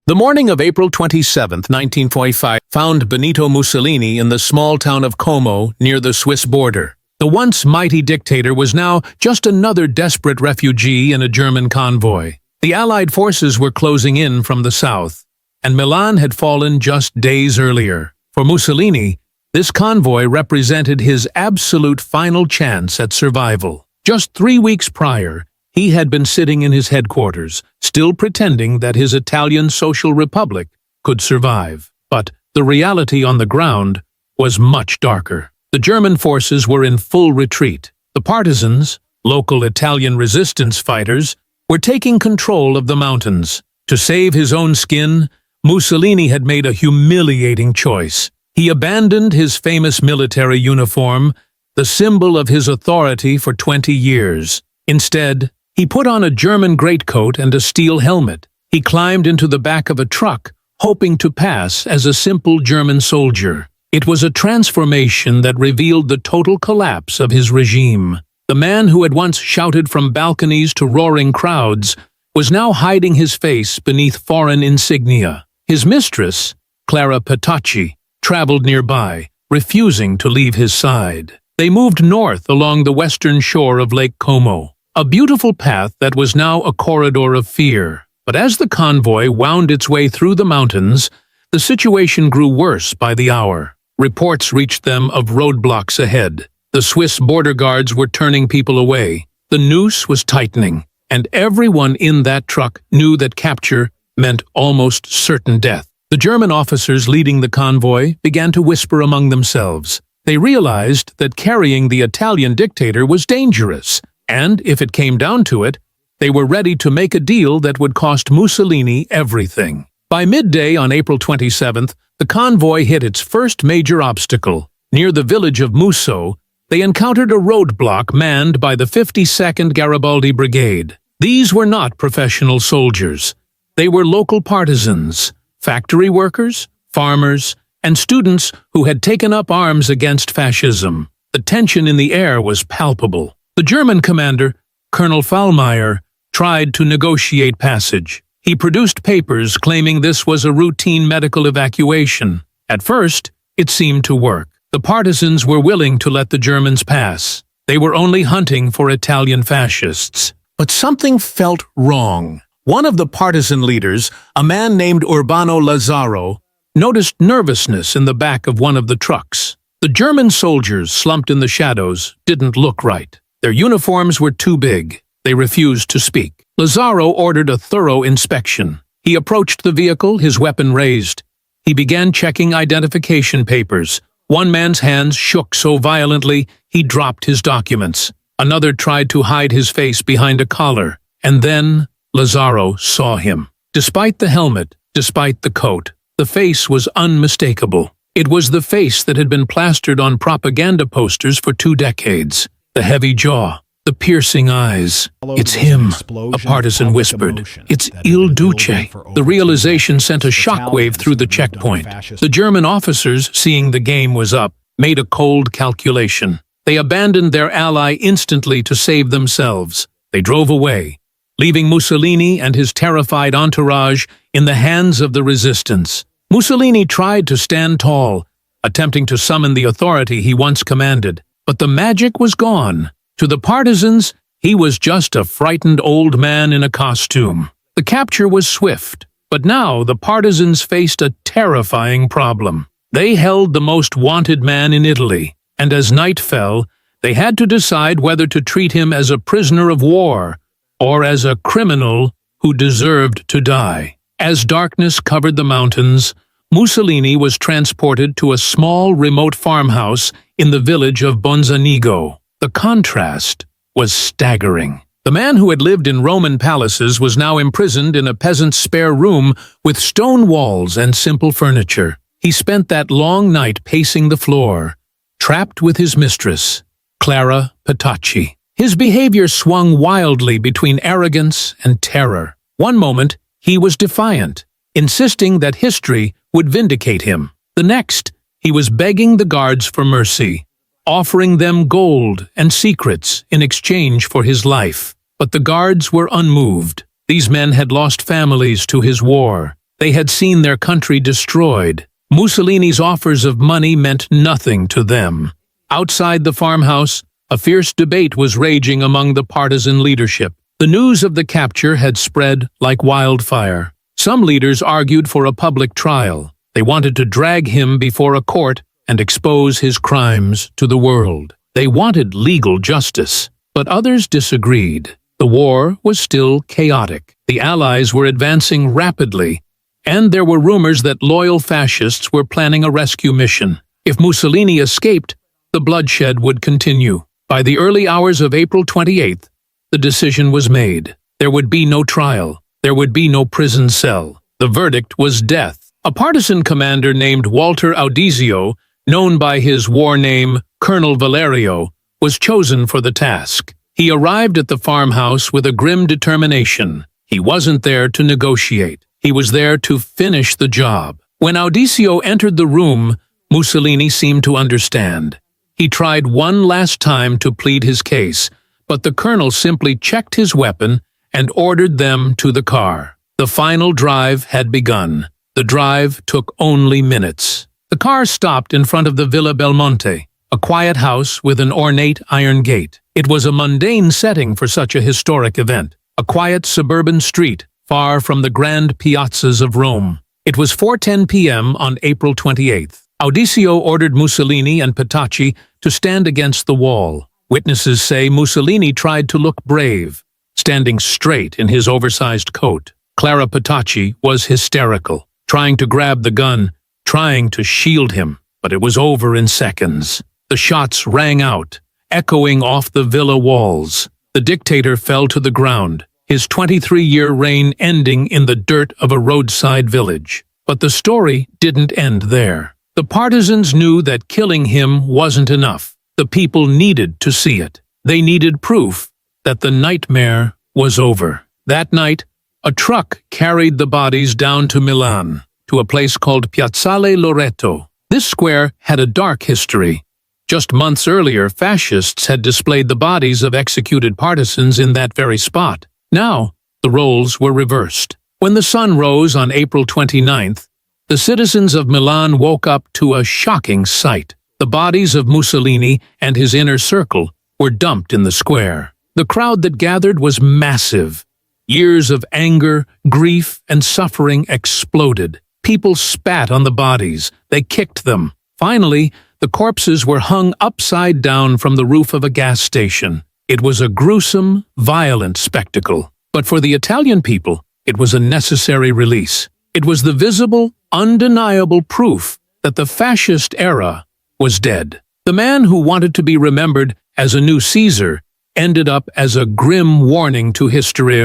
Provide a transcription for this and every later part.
The morning of April 27, 1945, found Benito Mussolini in the small town of Como near the Swiss border. The once mighty dictator was now just another desperate refugee in a German convoy. The Allied forces were closing in from the south, and Milan had fallen just days earlier. For Mussolini, this convoy represented his absolute final chance at survival. Just 3 weeks prior, he had been sitting in his headquarters, still pretending that his Italian Social Republic could survive. But the reality on the ground was much darker. The German forces were in full retreat. The partisans, local Italian resistance fighters, were taking control of the mountains. To save his own skin, Mussolini had made a humiliating choice. He abandoned his famous military uniform, the symbol of his authority for 20 years. Instead, he put on a German greatcoat and a steel helmet. He climbed into the back of a truck, hoping to pass as a simple German soldier. It was a transformation that revealed the total collapse of his regime. The man who had once shouted from balconies to roaring crowds was now hiding his face beneath foreign insignia. His mistress, Clara Petacci, traveled nearby, refusing to leave his side. They moved north along the western shore of Lake Como, a beautiful path that was now a corridor of fear. But as the convoy wound its way through the mountains, the situation grew worse by the hour. Reports reached them of roadblocks ahead. The Swiss border guards were turning people away. The noose was tightening, and everyone in that truck knew that capture meant almost certain death. The German officers leading the convoy began to whisper among themselves. They realized that carrying the Italian dictator was dangerous, and if it came down to it, they were ready to make a deal that would cost Mussolini everything. By midday on April 27th, the convoy hit its first major obstacle. Near the village of Musso, they encountered a roadblock manned by the 52nd Garibaldi Brigade. These were not professional soldiers. They were local partisans, factory workers, farmers, and students who had taken up arms against fascism. The tension in the air was palpable. The German commander, Colonel Fallmeyer, tried to negotiate passage. He produced papers claiming this was a routine medical evacuation. At first, it seemed to work. The partisans were willing to let the Germans pass. They were only hunting for Italian fascists. But something felt wrong. One of the partisan leaders, a man named Urbano Lazzaro, noticed nervousness in the back of one of the trucks. The German soldiers, slumped in the shadows, didn't look right. Their uniforms were too big. They refused to speak. Lazzaro ordered a thorough inspection. He approached the vehicle, his weapon raised. He began checking identification papers. One man's hands shook so violently he dropped his documents. Another tried to hide his face behind a collar. And then Lazzaro saw him. Despite the helmet, despite the coat, the face was unmistakable. It was the face that had been plastered on propaganda posters for 2 decades. The heavy jaw, the piercing eyes. "It's him," a partisan whispered. "It's Il Duce." The realization sent a shockwave through the checkpoint. The German officers, seeing the game was up, made a cold calculation. They abandoned their ally instantly to save themselves. They drove away, leaving Mussolini and his terrified entourage in the hands of the resistance. Mussolini tried to stand tall, attempting to summon the authority he once commanded. But the magic was gone. To the partisans, he was just a frightened old man in a costume. The capture was swift, but now the partisans faced a terrifying problem. They held the most wanted man in Italy, and as night fell, they had to decide whether to treat him as a prisoner of war or as a criminal who deserved to die. As darkness covered the mountains, Mussolini was transported to a small remote farmhouse in the village of Bonzanigo. The contrast was staggering. The man who had lived in Roman palaces was now imprisoned in a peasant's spare room with stone walls and simple furniture. He spent that long night pacing the floor, trapped with his mistress, Clara Petacci. His behavior swung wildly between arrogance and terror. One moment, he was defiant, insisting that history would vindicate him. The next, he was begging the guards for mercy, offering them gold and secrets in exchange for his life. But the guards were unmoved. These men had lost families to his war. They had seen their country destroyed. Mussolini's offers of money meant nothing to them. Outside the farmhouse, a fierce debate was raging among the partisan leadership. The news of the capture had spread like wildfire. Some leaders argued for a public trial. They wanted to drag him before a court and expose his crimes to the world. They wanted legal justice, but others disagreed. The war was still chaotic. The Allies were advancing rapidly, and there were rumors that loyal fascists were planning a rescue mission. If Mussolini escaped, the bloodshed would continue. By the early hours of April 28th, the decision was made. There would be no trial. There would be no prison cell. The verdict was death. A partisan commander named Walter Audizio, known by his war name Colonel Valerio, was chosen for the task. He arrived at the farmhouse with a grim determination. He wasn't there to negotiate. He was there to finish the job. When Audizio entered the room, Mussolini seemed to understand. He tried one last time to plead his case, but the colonel simply checked his weapon and ordered them to the car. The final drive had begun. The drive took only minutes. The car stopped in front of the Villa Belmonte, a quiet house with an ornate iron gate. It was a mundane setting for such a historic event. A quiet suburban street, far from the grand piazzas of Rome. It was 4:10 p.m. on April 28th. Audizio ordered Mussolini and Petacci to stand against the wall. Witnesses say Mussolini tried to look brave, standing straight in his oversized coat. Clara Petacci was hysterical, trying to grab the gun, trying to shield him, but it was over in seconds. The shots rang out, echoing off the villa walls. The dictator fell to the ground, his 23-year reign ending in the dirt of a roadside village. But the story didn't end there. The partisans knew that killing him wasn't enough. The people needed to see it. They needed proof that the nightmare was over. That night, a truck carried the bodies down to Milan, to a place called Piazzale Loreto. This square had a dark history. Just months earlier, fascists had displayed the bodies of executed partisans in that very spot. Now, the roles were reversed. When the sun rose on April 29th, the citizens of Milan woke up to a shocking sight. The bodies of Mussolini and his inner circle were dumped in the square. The crowd that gathered was massive. Years of anger, grief, and suffering exploded. People spat on the bodies. They kicked them. Finally, the corpses were hung upside down from the roof of a gas station. It was a gruesome, violent spectacle. But for the Italian people, it was a necessary release. It was the visible, undeniable proof that the fascist era was dead. The man who wanted to be remembered as a new Caesar ended up as a grim warning to history.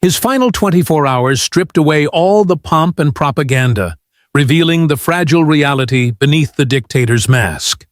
His final 24 hours stripped away all the pomp and propaganda, revealing the fragile reality beneath the dictator's mask.